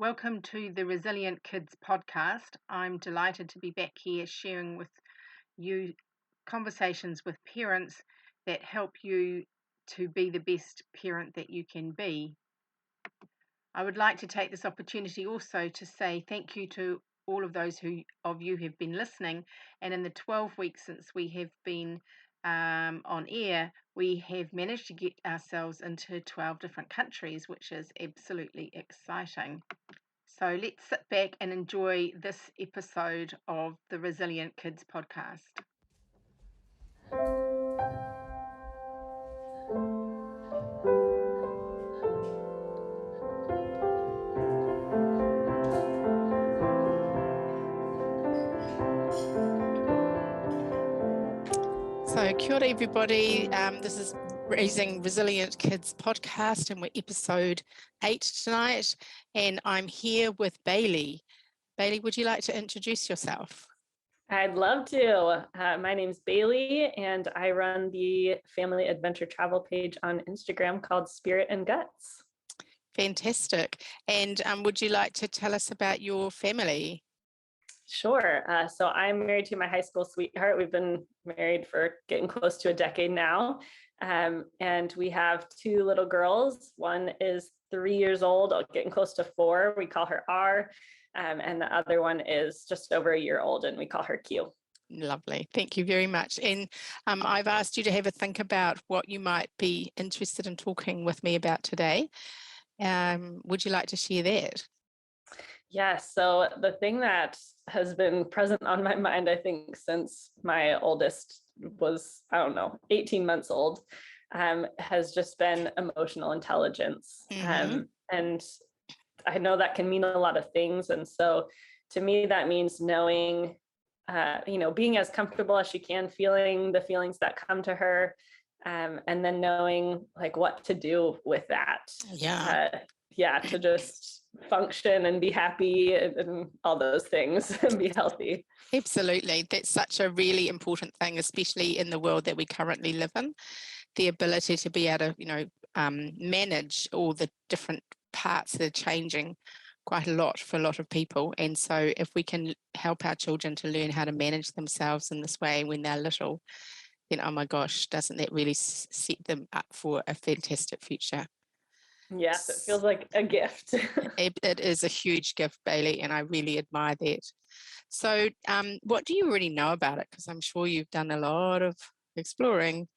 Welcome to the Resilient Kids podcast. I'm delighted to be back here sharing with you conversations with parents that help you to be the best parent that you can be. I would like to take this opportunity also to say thank you to all of those of you who've been listening. And in the 12 weeks since we have been on air, we have managed to get ourselves into 12 different countries, which is absolutely exciting. So let's sit back and enjoy this episode of the Resilient Kids podcast. So kia ora everybody, this is Raising Resilient Kids podcast and we're episode 8 tonight, and I'm here with Bailey. Bailey, would you like to introduce yourself? I'd love to. My name's Bailey and I run the family adventure travel page on Instagram called Spirit and Guts. Fantastic. And would you like to tell us about your family? Sure. So I'm married to my high school sweetheart. We've been married for getting close to a decade now. And we have 2 little girls. One is 3 years old, getting close to 4. We call her R. And the other one is just over a year old and we call her Q. Lovely. Thank you very much. And I've asked you to have a think about what you might be interested in talking with me about today. Would you like to share that? Yes. So the thing that has been present on my mind, I think, since my oldest was, 18 months old, has just been emotional intelligence. Mm-hmm. And I know that can mean a lot of things. And so to me, that means knowing, being as comfortable as she can, feeling the feelings that come to her, and then knowing like what to do with that. To just function and be happy and all those things and be healthy. Absolutely. That's such a really important thing, especially in the world that we currently live in. The ability to be able to, manage all the different parts that are changing quite a lot for a lot of people. And so if we can help our children to learn how to manage themselves in this way when they're little, then, oh my gosh, doesn't that really set them up for a fantastic future? Yes, it feels like a gift. It is a huge gift, Bailey, and I really admire that. So what do you already know about it? Because I'm sure you've done a lot of exploring.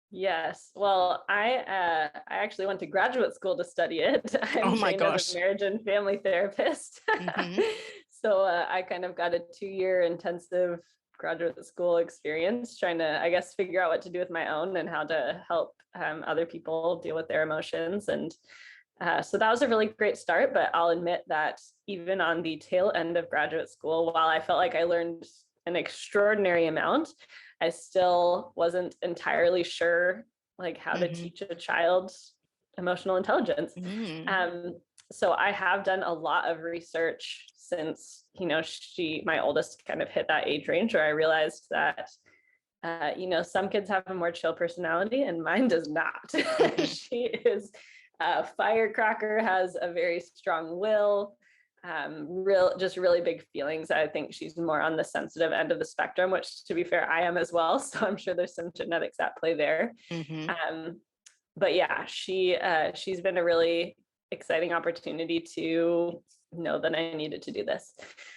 Yes. Well, I actually went to graduate school to study it. I'm trained as a marriage and family therapist. Mm-hmm. So I kind of got a 2-year intensive graduate school experience trying to, I guess, figure out what to do with my own and how to help other people deal with their emotions. And so that was a really great start, but I'll admit that even on the tail end of graduate school, while I felt like I learned an extraordinary amount, I still wasn't entirely sure like how to teach a child emotional intelligence. So I have done a lot of research since, my oldest kind of hit that age range where I realized that, some kids have a more chill personality and mine does not. She is a firecracker, has a very strong will, really big feelings. I think she's more on the sensitive end of the spectrum, which to be fair, I am as well. So I'm sure there's some genetics at play there. But yeah, she's been a really exciting opportunity to know that I needed to do this.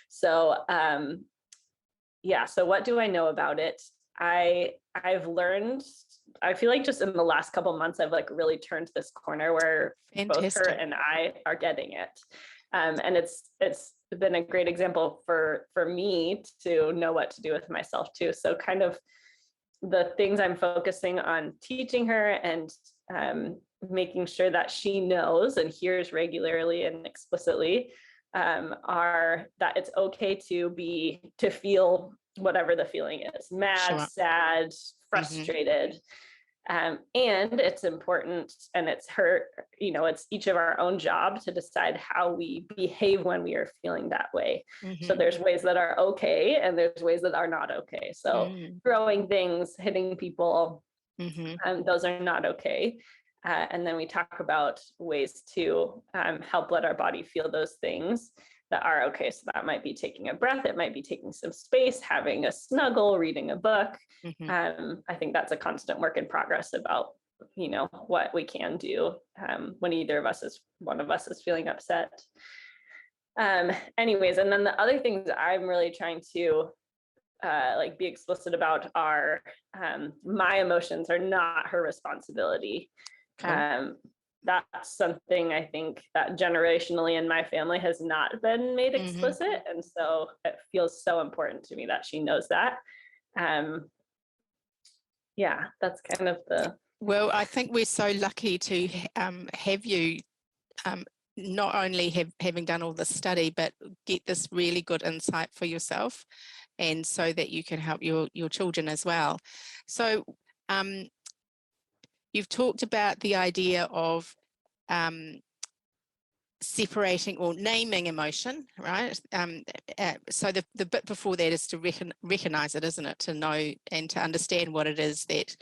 So so what do I know about it? I've learned, I feel like just in the last couple of months, I've like really turned this corner where both her and I are getting it. And it's been a great example for me to know what to do with myself too. So kind of the things I'm focusing on teaching her and making sure that she knows and hears regularly and explicitly are that it's okay to feel whatever the feeling is, mad, sad, frustrated. And it's important, and it's it's each of our own job to decide how we behave when we are feeling that way. So there's ways that are okay and there's ways that are not okay. So throwing things, hitting people, those are not okay. And then we talk about ways to help let our body feel those things that are okay. So that might be taking a breath, it might be taking some space, having a snuggle, reading a book. I think that's a constant work in progress about, what we can do when one of us is feeling upset. Anyways, and then the other things I'm really trying to be explicit about are my emotions are not her responsibility. Okay. That's something I think that generationally in my family has not been made explicit. And so it feels so important to me that she knows that. Yeah, that's kind of the... Well, I think we're so lucky to have you not only having done all this study, but get this really good insight for yourself, and so that you can help your children as well. So you've talked about the idea of separating or naming emotion, right? So the bit before that is to recognize it, isn't it? To know and to understand what it is that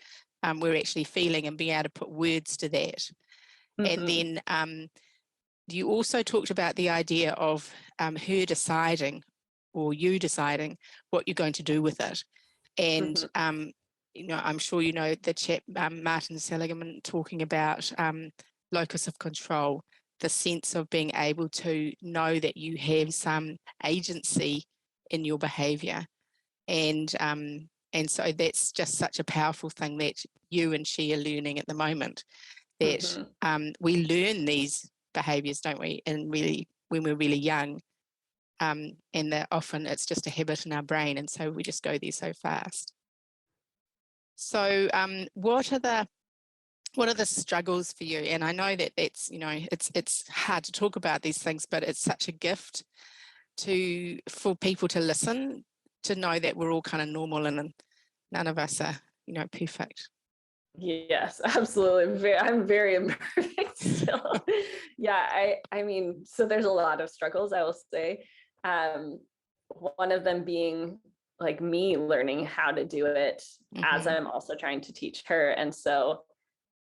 we're actually feeling and being able to put words to that. And then you also talked about the idea of her deciding, or you deciding, what you're going to do with it. And I'm sure you know the chap Martin Seligman talking about locus of control, the sense of being able to know that you have some agency in your behavior. And so that's just such a powerful thing that you and she are learning at the moment, that we learn these behaviors, don't we, and really when we're really young, and that often it's just a habit in our brain, and so we just go there so fast. So what are the struggles for you? And I know that that's, it's hard to talk about these things, but it's such a gift for people to listen, to know that we're all kind of normal and none of us are, perfect. Yes, absolutely. I'm very imperfect still. Yeah, I mean, so there's a lot of struggles, I will say. One of them being like me learning how to do it as I'm also trying to teach her. And so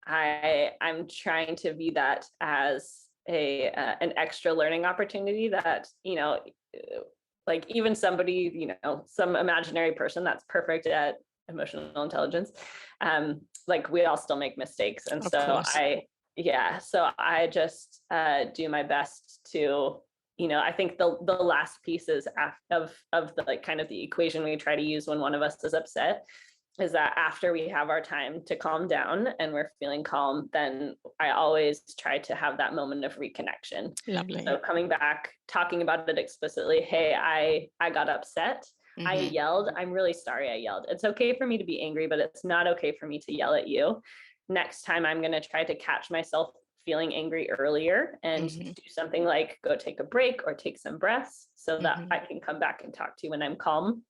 I'm trying to view that as an extra learning opportunity that, like even somebody, some imaginary person that's perfect at emotional intelligence, like we all still make mistakes. And so I just do my best to, I think the last piece is of the like kind of the equation we try to use when one of us is upset, is that after we have our time to calm down and we're feeling calm, then I always try to have that moment of reconnection. Lovely. So coming back, talking about it explicitly, hey, I got upset. I yelled. I'm really sorry I yelled. It's okay for me to be angry, but it's not okay for me to yell at you. Next time I'm going to try to catch myself feeling angry earlier and do something like go take a break or take some breaths so that I can come back and talk to you when I'm calm.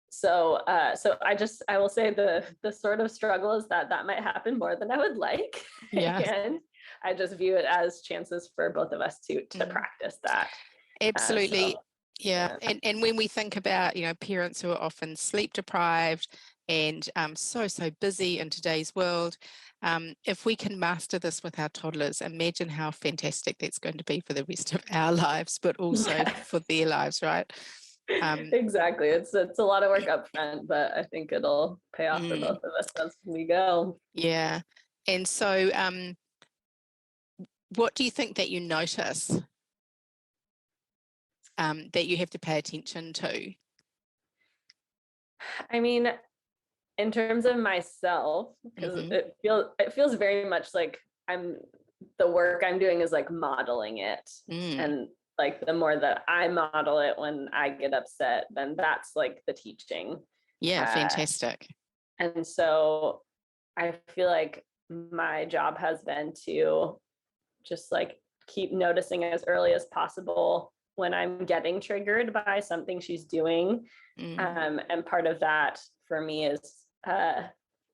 So I will say the sort of struggle is that might happen more than I would like. Yeah. And I just view it as chances for both of us to practice that. Absolutely. Yeah. And when we think about, parents who are often sleep deprived and so busy in today's world, if we can master this with our toddlers, imagine how fantastic that's going to be for the rest of our lives, but also for their lives, right? Exactly. It's a lot of work up front, but I think it'll pay off for both of us as we go. Yeah. And so what do you think that you notice that you have to pay attention to? I mean, in terms of myself, because it feels very much like the work I'm doing is like modeling it. And like the more that I model it when I get upset, then that's like the teaching. Yeah, fantastic. And so I feel like my job has been to just like keep noticing as early as possible when I'm getting triggered by something she's doing. And part of that for me is I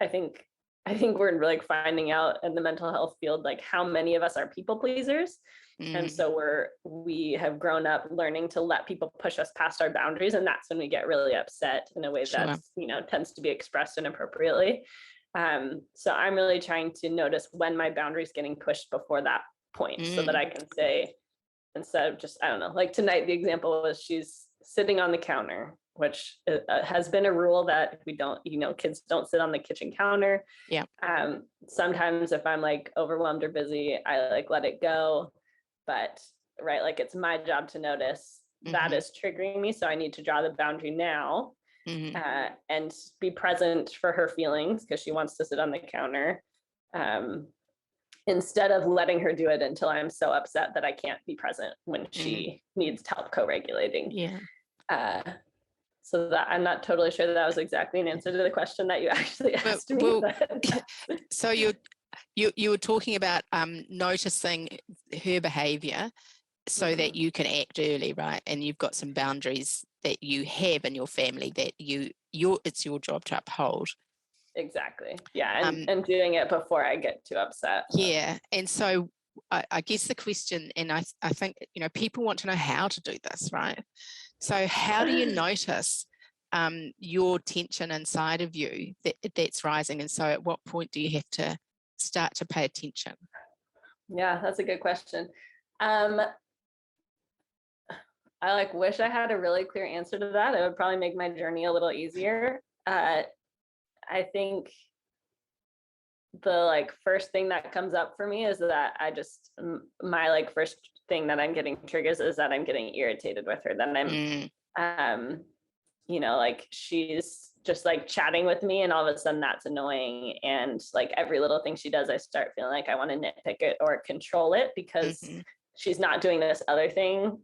think I think we're like finding out in the mental health field, like how many of us are people pleasers. And so we have grown up learning to let people push us past our boundaries. And that's when we get really upset in a way that's, tends to be expressed inappropriately. So I'm really trying to notice when my boundaries getting pushed before that point, so that I can say, instead of just, I don't know, like tonight, the example was she's sitting on the counter, which has been a rule that we don't, kids don't sit on the kitchen counter. Yeah. Sometimes if I'm like overwhelmed or busy, I like let it go. But right, like it's my job to notice that is triggering me. So I need to draw the boundary now and be present for her feelings because she wants to sit on the counter. Instead of letting her do it until I'm so upset that I can't be present when she needs help co-regulating. Yeah. So that I'm not totally sure that was exactly an answer to the question that you actually asked me. So you were talking about noticing her behavior so that you can act early, right? And you've got some boundaries that you have in your family that it's your job to uphold. Exactly. Yeah. And doing it before I get too upset. Yeah. And so I guess the question, and I think, people want to know how to do this, right? So how do you notice your tension inside of you that's rising? And so at what point do you have to start to pay attention? Yeah, that's a good question. I wish I had a really clear answer to that. It would probably make my journey a little easier. I think the first thing that comes up for me is that my first thing that I'm getting triggers is that I'm getting irritated with her. Then I'm she's just chatting with me, and all of a sudden that's annoying. And every little thing she does, I start feeling like I want to nitpick it or control it because she's not doing this other thing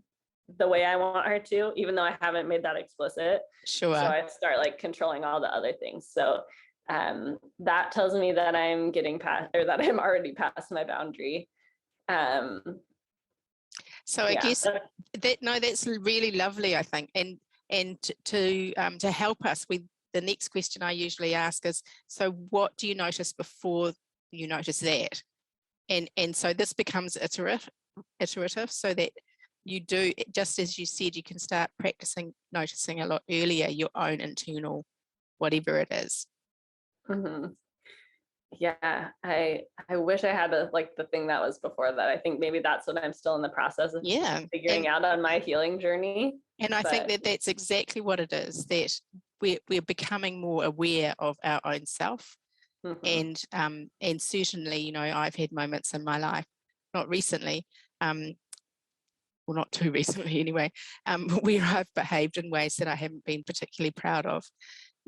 the way I want her to, even though I haven't made that explicit. Sure. So I start controlling all the other things. So that tells me that I'm getting past, or that I'm already past my boundary. So I guess that's really lovely, I think. And to help us with the next question I usually ask is, so what do you notice before you notice that? And so this becomes iterative so that you do, just as you said, you can start practicing noticing a lot earlier your own internal whatever it is. Yeah, I wish I had the thing that was before that. I think maybe that's what I'm still in the process of figuring out on my healing journey. And I think that's exactly what it is, that we're becoming more aware of our own self. And certainly, I've had moments in my life, not recently, well, not too recently anyway, where I've behaved in ways that I haven't been particularly proud of.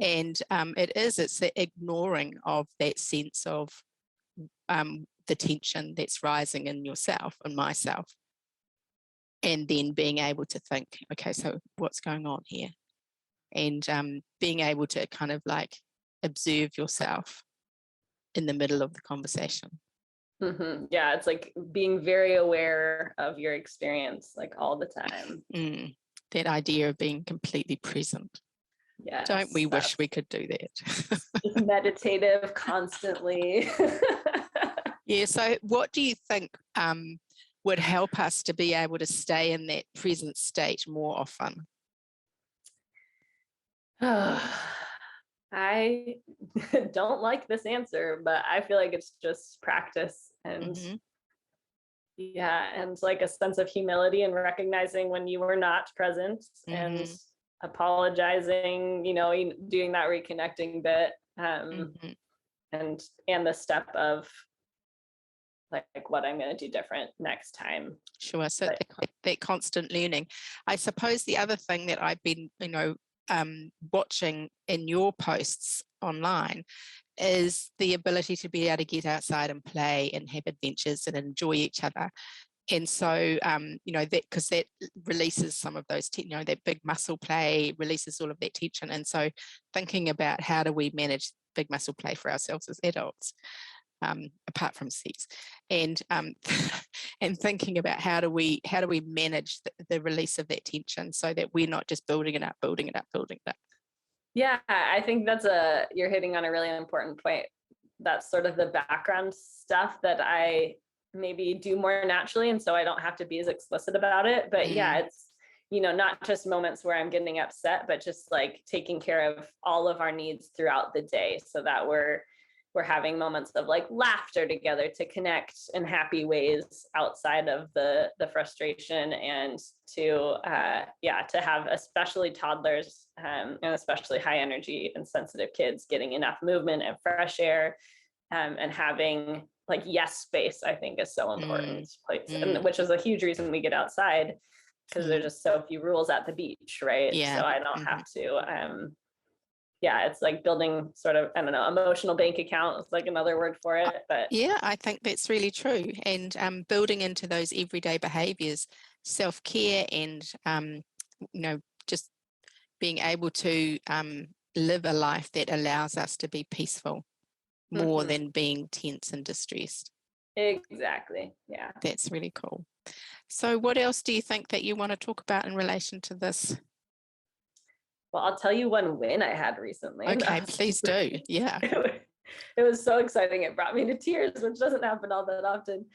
And it's the ignoring of that sense of the tension that's rising in yourself and myself. And then being able to think, okay, so what's going on here? And being able to kind of observe yourself in the middle of the conversation. Yeah, it's being very aware of your experience all the time. That idea of being completely present. Yeah. Don't we wish we could do that? Meditative constantly. Yeah. So what do you think would help us to be able to stay in that present state more often? I don't like this answer, but I feel like it's just practice and and a sense of humility and recognizing when you were not present and apologizing, doing that reconnecting bit, and the step of what I'm going to do different next time. Sure. So that constant learning. I suppose the other thing that I've been, watching in your posts online is the ability to be able to get outside and play and have adventures and enjoy each other. And so, that because that releases some of those, that big muscle play releases all of that tension. And so thinking about how do we manage big muscle play for ourselves as adults, apart from sex, and thinking about how do we manage the release of that tension so that we're not just building it up. Yeah, I think you're hitting on a really important point. that's sort of the background stuff that I maybe do more naturally, and so I don't have to be as explicit about it. But yeah, it's, you know, not just moments where I'm getting upset, but just like taking care of all of our needs throughout the day, so that we're having moments of like laughter together to connect in happy ways outside of the frustration, and to to have especially toddlers and especially high energy and sensitive kids getting enough movement and fresh air, and having like yes space, I think is so important. And which is a huge reason we get outside, because there's just so few rules at the beach, right? So I don't have to it's like building sort of, I don't know, emotional bank account is like another word for it. But yeah, I think that's really true. And building into those everyday behaviors, self-care, and you know, just being able to live a life that allows us to be peaceful more than being tense and distressed. Exactly. Yeah. That's really cool. So what else do you think that you want to talk about in relation to this? Well, I'll tell you one win I had recently. Okay, please do. Yeah. It was so exciting. It brought me to tears, which doesn't happen all that often.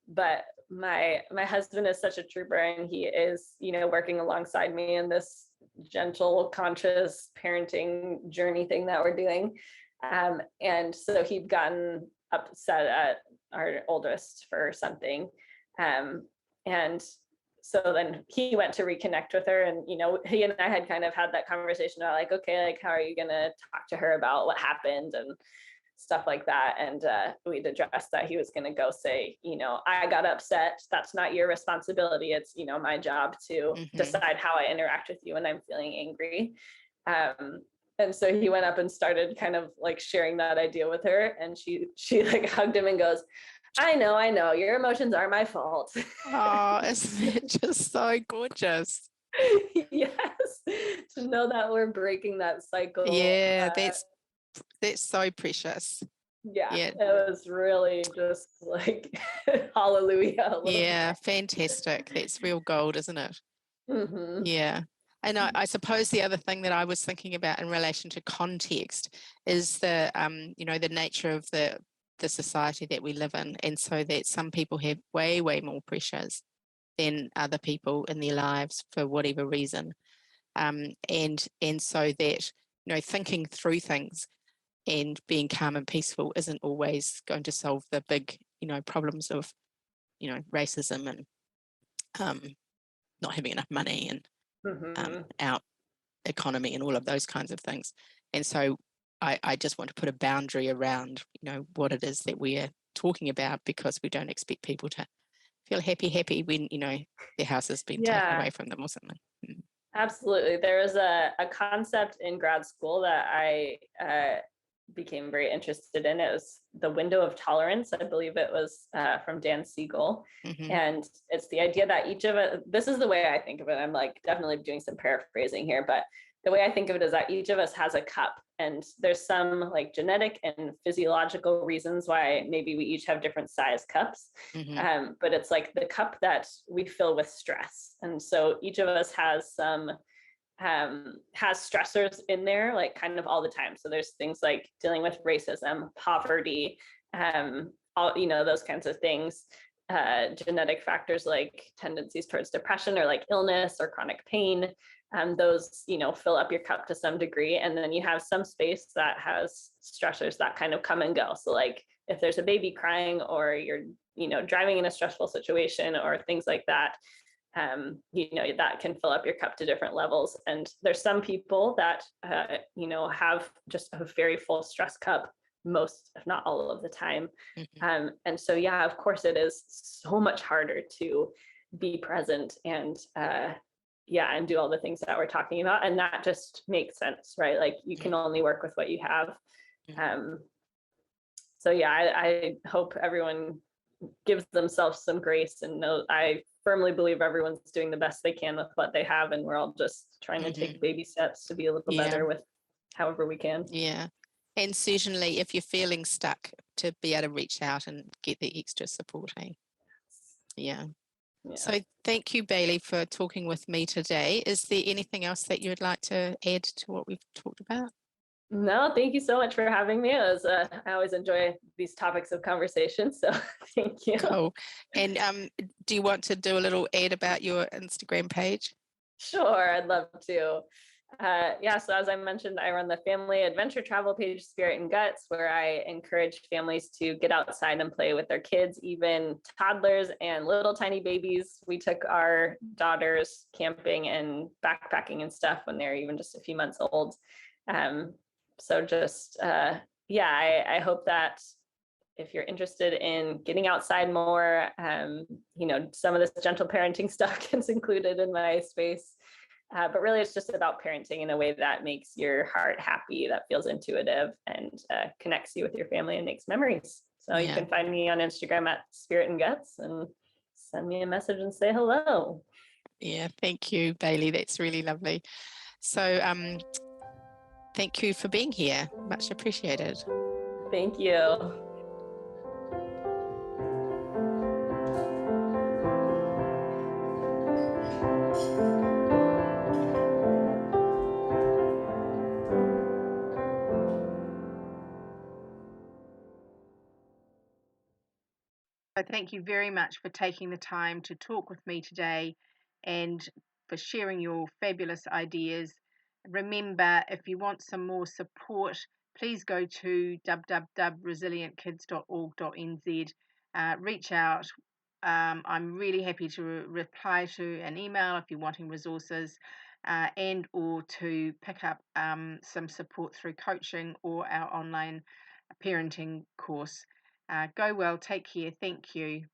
But my husband is such a trooper, and he is, you know, working alongside me in this gentle, conscious parenting journey thing that we're doing. And so he'd gotten upset at our oldest for something. And so then he went to reconnect with her, and, you know, he and I had kind of had that conversation about like, okay, like, how are you going to talk to her about what happened and stuff like that. And we'd addressed that he was going to go say, you know, I got upset. That's not your responsibility. It's, you know, my job to decide how I interact with you when I'm feeling angry. And so he went up and started kind of like sharing that idea with her. And she like hugged him and goes, I know, your emotions are my fault. Oh, isn't it just so gorgeous? Yes, to know that we're breaking that cycle. Yeah, that's so precious. Yeah, it was really just like hallelujah. Yeah, fantastic. That's real gold, isn't it? Yeah. And I suppose the other thing that I was thinking about in relation to context is the you know, the nature of the society that we live in, and so that some people have way more pressures than other people in their lives for whatever reason, and so that, you know, thinking through things and being calm and peaceful isn't always going to solve the big, you know, problems of, you know, racism and not having enough money and our economy and all of those kinds of things. And so I just want to put a boundary around, you know, what it is that we're talking about, because we don't expect people to feel happy when, you know, their house has been taken away from them or something. Absolutely. There was a concept in grad school that I became very interested in. It was the window of tolerance. I believe it was from Dan Siegel. And it's the idea that each of us, this is the way I think of it. I'm like definitely doing some paraphrasing here, but the way I think of it is that each of us has a cup, and there's some like genetic and physiological reasons why maybe we each have different size cups. But it's like the cup that we fill with stress. And so each of us has some has stressors in there, like kind of all the time. So there's things like dealing with racism, poverty, all, you know, those kinds of things, genetic factors like tendencies towards depression or like illness or chronic pain. Those, you know, fill up your cup to some degree. And then you have some space that has stressors that kind of come and go. So like if there's a baby crying, or you're, you know, driving in a stressful situation or things like that, you know, that can fill up your cup to different levels. And there's some people that, you know, have just a very full stress cup most, if not all of the time. And so, yeah, of course it is so much harder to be present and, and do all the things that we're talking about. And that just makes sense, right? Like you can only work with what you have. So yeah, I hope everyone gives themselves some grace and know, I firmly believe everyone's doing the best they can with what they have, and we're all just trying to take baby steps to be a little better with however we can. Yeah. And certainly if you're feeling stuck, to be able to reach out and get the extra support. Yeah. So thank you, Bailey, for talking with me today. Is there anything else that you would like to add to what we've talked about? No, thank you so much for having me. I always enjoy these topics of conversation, so thank you. Cool. And do you want to do a little ad about your Instagram page? Sure, I'd love to. Yeah, so as I mentioned, I run the family adventure travel page, Spirit and Guts, where I encourage families to get outside and play with their kids, even toddlers and little tiny babies. We took our daughters camping and backpacking and stuff when they were even just a few months old. So just, yeah, I hope that if you're interested in getting outside more, some of this gentle parenting stuff gets included in my space. But really, it's just about parenting in a way that makes your heart happy, that feels intuitive, and connects you with your family and makes memories. So you can find me on Instagram at Spirit and Guts and send me a message and say hello. Yeah, thank you, Bailey. That's really lovely. So thank you for being here. Much appreciated. Thank you. So thank you very much for taking the time to talk with me today and for sharing your fabulous ideas. Remember, if you want some more support, please go to www.resilientkids.org.nz. Reach out. I'm really happy to reply to an email if you're wanting resources and or to pick up some support through coaching or our online parenting course. Go well, take care, thank you.